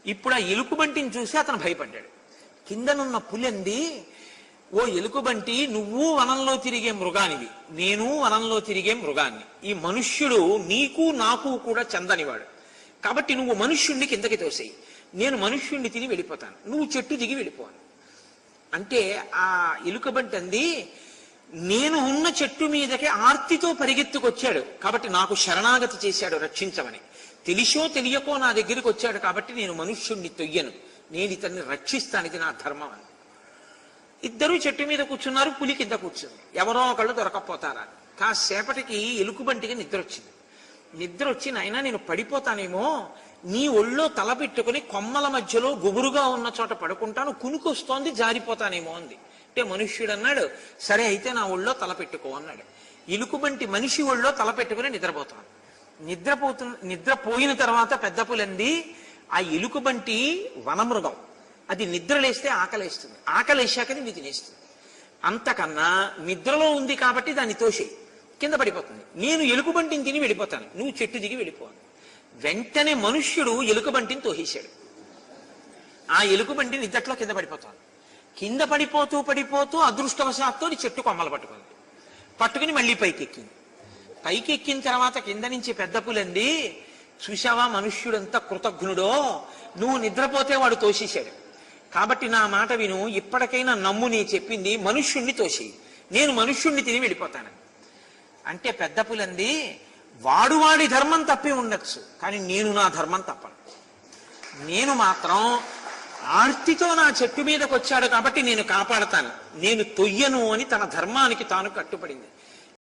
ఇప్పుడు ఆ ఎలుకబంటిని చూసి అతను భయపడ్డాడు. కిందనున్న పులంది, ఓ ఎలుకబంటి, నువ్వు వనంలో తిరిగే మృగానివి, నేను వనంలో తిరిగే మృగాన్ని. ఈ మనుష్యుడు నీకు నాకు కూడా చెందనివాడు, కాబట్టి నువ్వు మనుష్యుణ్ణి కిందకి తోసేయి, నేను మనుష్యుణ్ణి తిని వెళ్ళిపోతాను, నువ్వు చెట్టు దిగి వెళ్ళిపోను. అంటే ఆ ఎలుకబంటి అంది, నేను ఉన్న చెట్టు మీదకి ఆర్తితో పరిగెత్తుకొచ్చాడు కాబట్టి నాకు శరణాగతి చేశాడు రక్షించమని. తెలిసో తెలియకో నా దగ్గరికి వచ్చాడు కాబట్టి నేను మనుష్యుణ్ణి తొయ్యను, నేను ఇతన్ని రక్షిస్తాను, ఇది నా ధర్మం అని. ఇద్దరూ చెట్టు మీద కూర్చున్నారు, పులి కింద కూర్చుంది. ఎవరో ఒకళ్ళు దొరకపోతారా. కాసేపటికి ఎలుకబంటికి నిద్ర వచ్చింది. నిద్ర వచ్చి, నాయనా నేను పడిపోతానేమో, నీ ఒళ్ళో తల పెట్టుకుని కొమ్మల మధ్యలో గుబురుగా ఉన్న చోట పడుకుంటాను, కునుకొస్తోంది, జారిపోతానేమో అంది. అంటే మనుష్యుడు అన్నాడు, సరే అయితే నా ఒళ్ళో తల పెట్టుకో అన్నాడు. ఎలుకబంటి మనిషి ఒళ్ళో తల పెట్టుకుని నిద్రపోతాను. నిద్రపోయిన తర్వాత పెద్ద పులంది, ఆ ఎలుకబంటి వనమృగం, అది నిద్రలేస్తే ఆకలేస్తుంది, ఆకలేశాకని ఇది తినేస్తుంది. అంతకన్నా నిద్రలో ఉంది కాబట్టి దాన్ని తోసేయి, కింద పడిపోతుంది, నేను ఎలుకబంటిని తిని వెళ్ళిపోతాను, నువ్వు చెట్టు దిగి వెళ్ళిపోవాలి. వెంటనే మనుష్యుడు ఎలుకబంటిని తోసేశాడు. ఆ ఎలుకబంటి నిద్దట్లో కింద పడిపోతాను. కింద పడిపోతూ పడిపోతూ అదృష్టవశాత్తు చెట్టు కొమ్మలు పట్టుకుని మళ్ళీ పైకెక్కింది. పైకెక్కిన తర్వాత కింద నుంచి పెద్ద పులంది, చూశావా మనుష్యుడంతా కృతజ్ఞుడో, నువ్వు నిద్రపోతే వాడు తోసేశాడు, కాబట్టి నా మాట విను, ఇప్పటికైనా నమ్ము, నీ చెప్పింది, మనుష్యుణ్ణి తోసేయి, నేను మనుష్యుణ్ణి తిని వెళ్ళిపోతాను. అంటే పెద్ద పులంది, వాడి ధర్మం తప్పి ఉండొచ్చు, కానీ నేను నా ధర్మం తప్పను. నేను మాత్రం ఆర్తితో నా చెట్టు మీదకి వచ్చాడు కాబట్టి నేను కాపాడతాను, నేను తొయ్యను అని తన ధర్మానికి తాను కట్టుబడింది.